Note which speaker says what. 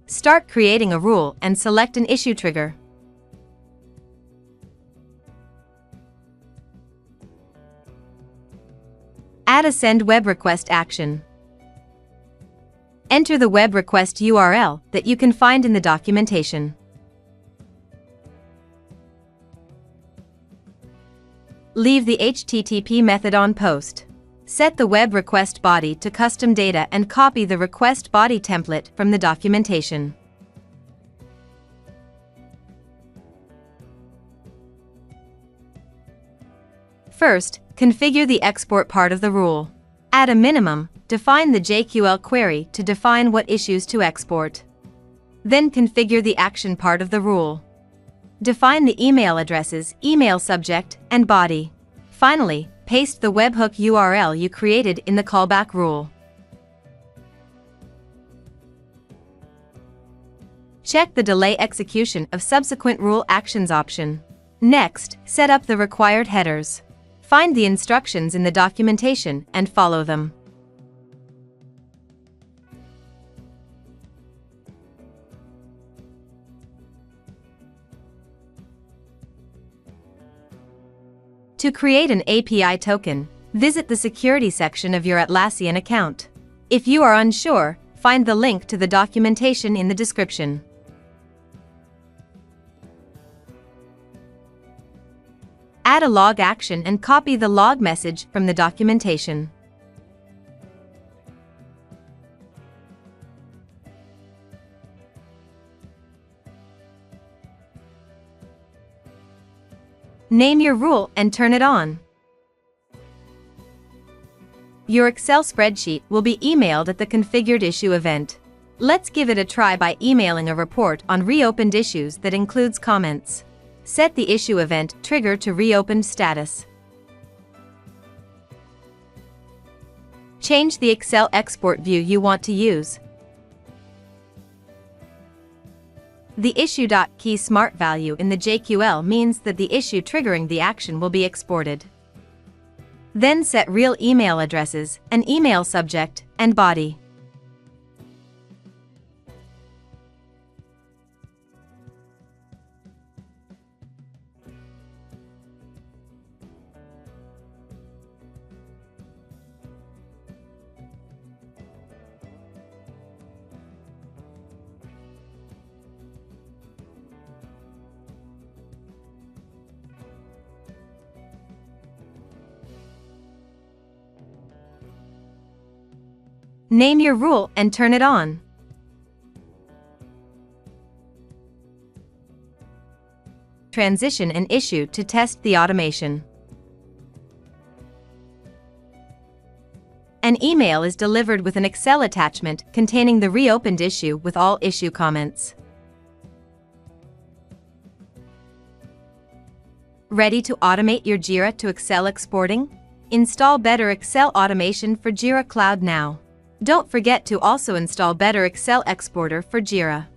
Speaker 1: Start creating a rule and select an issue trigger. Add a send web request action. Enter the web request URL that you can find in the documentation. Leave the HTTP method on post. Set the web request body to custom data and copy the request body template from the documentation. First, configure the export part of the rule. At a minimum, define the JQL query to define what issues to export. Then configure the action part of the rule. Define the email addresses, email subject, and body. Finally, paste the webhook URL you created in the callback rule. Check the delay execution of subsequent rule actions option. Next, set up the required headers. Find the instructions in the documentation and follow them. To create an API token, visit the security section of your Atlassian account. If you are unsure, find the link to the documentation in the description. Add a log action and copy the log message from the documentation. Name your rule and turn it on. Your Excel spreadsheet will be emailed at the configured issue event. Let's give it a try by emailing a report on reopened issues that includes comments. Set the issue event trigger to reopened status. Change the Excel export view you want to use. The issue.key smart value in the JQL means that the issue triggering the action will be exported. Then set real email addresses, an email subject, and body. Name your rule and turn it on. Transition an issue to test the automation. An email is delivered with an Excel attachment containing the reopened issue with all issue comments. Ready to automate your Jira to Excel exporting? Install Better Excel Automation for Jira Cloud now. Don't forget to also install Better Excel Exporter for Jira.